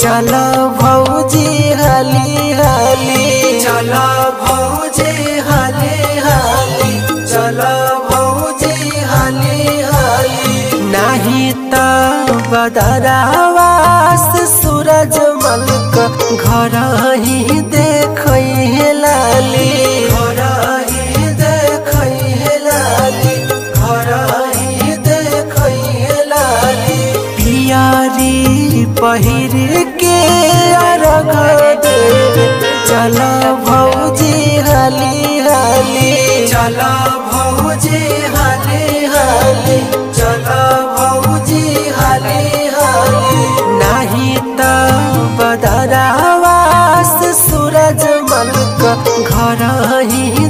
चलो भौजी हाली हाली, चलो भौजी हाली हाली, चलो भौजी हाली हाली। नहीं तो बदरावा से सूरज मलक घर ही देख लाली, घर ही देख लाली, घर ही देख लाली। पियारी पहिर के अर्घ देवे चलो भौजी हाली हाली, चलो भौजी हाली हाली, चलो भौजी हाली हाली। नहीं तो बदरावा से सूरज मलक घर ही